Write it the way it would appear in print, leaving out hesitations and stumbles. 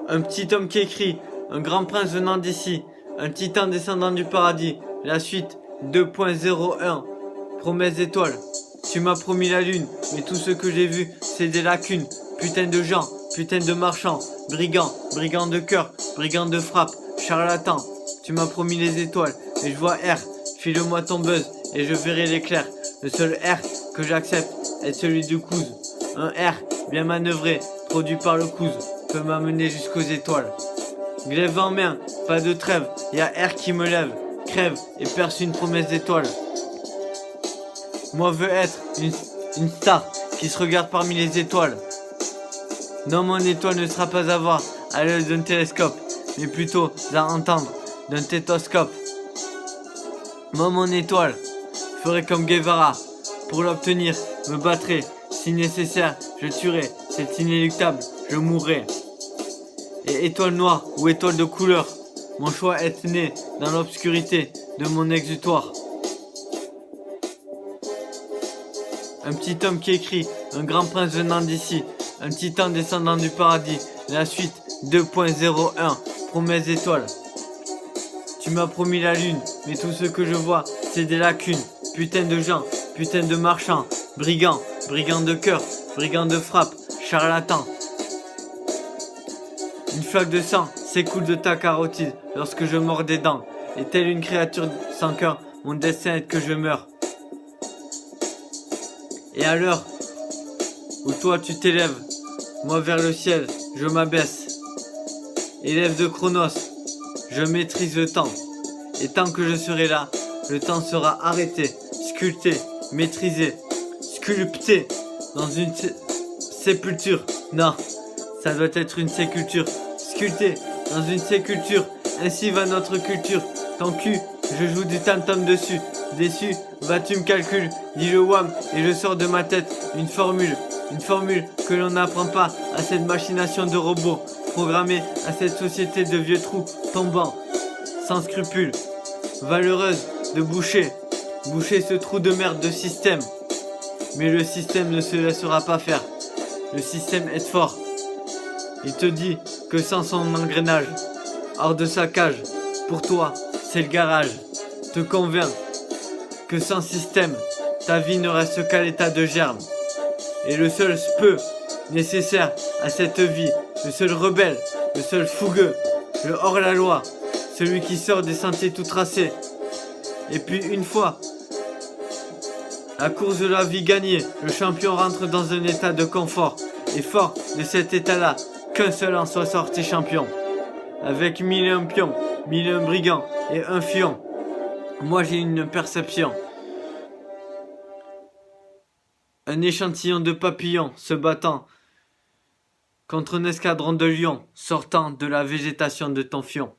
Un petit homme qui écrit, un grand prince venant d'ici, un titan descendant du paradis, la suite 2.01, promesse d'étoile. Tu m'as promis la lune, mais tout ce que j'ai vu, c'est des lacunes. Putain de gens, putain de marchands, brigands, brigands de cœur, brigands de frappe, charlatans. Tu m'as promis les étoiles, et je vois R, file-moi ton buzz, et je verrai l'éclair. Le seul R que j'accepte est celui du couze. Un R bien manœuvré, produit par le couze, peut m'amener jusqu'aux étoiles. Glaive en main, pas de trêve, y'a R qui me lève, crève et perce une promesse d'étoile. Moi veux être une star qui se regarde parmi les étoiles. Non, mon étoile ne sera pas à voir à l'œil d'un télescope, mais plutôt à entendre d'un stéthoscope. Moi, mon étoile, ferai comme Guevara. Pour l'obtenir, me battrai. Si nécessaire, je tuerai. C'est inéluctable, je mourrai. Et étoile noire ou étoile de couleur, mon choix est né dans l'obscurité de mon exutoire. Un petit homme qui écrit, un grand prince venant d'ici, un titan descendant du paradis, la suite 2.01, promesse d'étoile. Tu m'as promis la lune, mais tout ce que je vois, c'est des lacunes. Putain de gens, putain de marchands, brigands, brigands de cœur, brigands de frappe, charlatans. Une flaque de sang s'écoule de ta carotide lorsque je mords des dents. Et telle une créature sans cœur, mon destin est que je meure. Et à l'heure où toi tu t'élèves, moi vers le ciel, je m'abaisse. Élève de Chronos, je maîtrise le temps. Et tant que je serai là, le temps sera arrêté, sculpté, maîtrisé, sculpté dans une sépulture. Non, ça doit être une sépulture. Sculpté dans une sépulture, ainsi va notre culture. Ton cul, je joue du tam-tam dessus. Déçu, va tu me calcules, dis le wham et je sors de ma tête une formule que l'on n'apprend pas à cette machination de robots, programmée à cette société de vieux trous tombants, sans scrupules, valeureuse de boucher ce trou de merde de système. Mais le système ne se laissera pas faire, le système est fort. Il te dit que sans son engrenage, hors de sa cage, pour toi, c'est le garage. Te convainc que sans système, ta vie ne reste qu'à l'état de germe. Et le seul peu nécessaire à cette vie, le seul rebelle, le seul fougueux, le hors-la-loi, celui qui sort des sentiers tout tracés. Et puis une fois la course de la vie gagnée, le champion rentre dans un état de confort. Et fort de cet état-là, qu'un seul en soit sorti champion. Avec 1001 pions, 1001 brigands et un fion. Moi j'ai une perception. Un échantillon de papillons se battant contre un escadron de lions sortant de la végétation de ton fion.